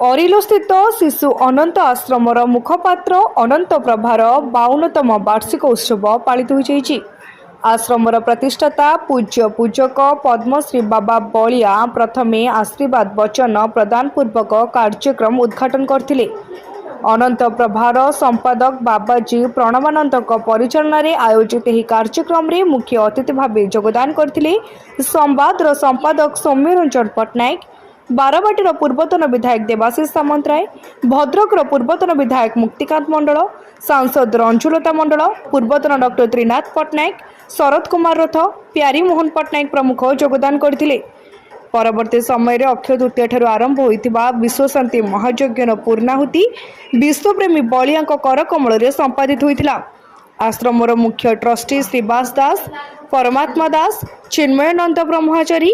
अरिलोस्थित शिशु अनंत आश्रमर मुखपात्र अनंत प्रभार 52तम वार्षिक उत्सव पालित होइछि। आश्रमर प्रतिष्ठाता पूज्य पूजक पद्मश्री बाबा बलिया प्रथमे आशीर्वाद वचन प्रदान पूर्वक कार्यक्रम उद्घाटन करथिले। अनंत प्रभार संपादक बाबाजी प्रणवानंद परिचालन में आयोजित यह कार्यक्रम में मुख्य अतिथि भाव योगदान करथिले संवादर संपादक सौम्यरंजन पट्टनायक, बारवाटीर पूर्वतन विधायक देवाशीष सामंतराय, भद्रकर पूर्वतन विधायक मुक्तिकांत मंडल, सांसद रंजुलता मंडल, पूर्वतन डॉक्टर त्रिनाथ पट्टनायक, शरद कुमार रथ, प्यारी मोहन पट्टनायक प्रमुख योगदान करथिले। परवर्ती समय रे अक्षय तृतीय ठारू आरंभ होइतिबा विश्वशांति महायज्ञर पूर्णाहुति विश्वप्रेमी बलिया करकमल रे संपादित होइतिला। आश्रमर मुख्य ट्रस्टी श्रीवास दास, परमात्मा दास, चिन्मयानंद ब्रह्मचारी,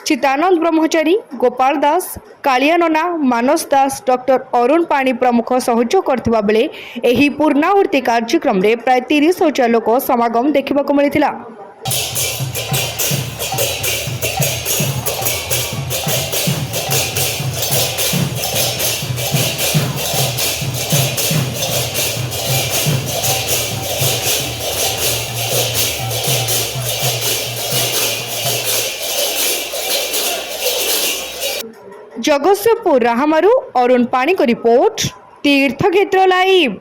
चितानंद ब्रह्मचारी, गोपाल दास, कालिया नना, मानस दास, डॉक्टर अरुण पाणी प्रमुख सहयोग करथिबा बेले एही पूर्णाहुति कार्यक्रम रे प्राय 30,000 लोक समागम देखिबाको मिलिथिला। जगतसिंहपुर राहमारू अरुण पाणी को रिपोर्ट, तीर्थक्षेत्र लाइव।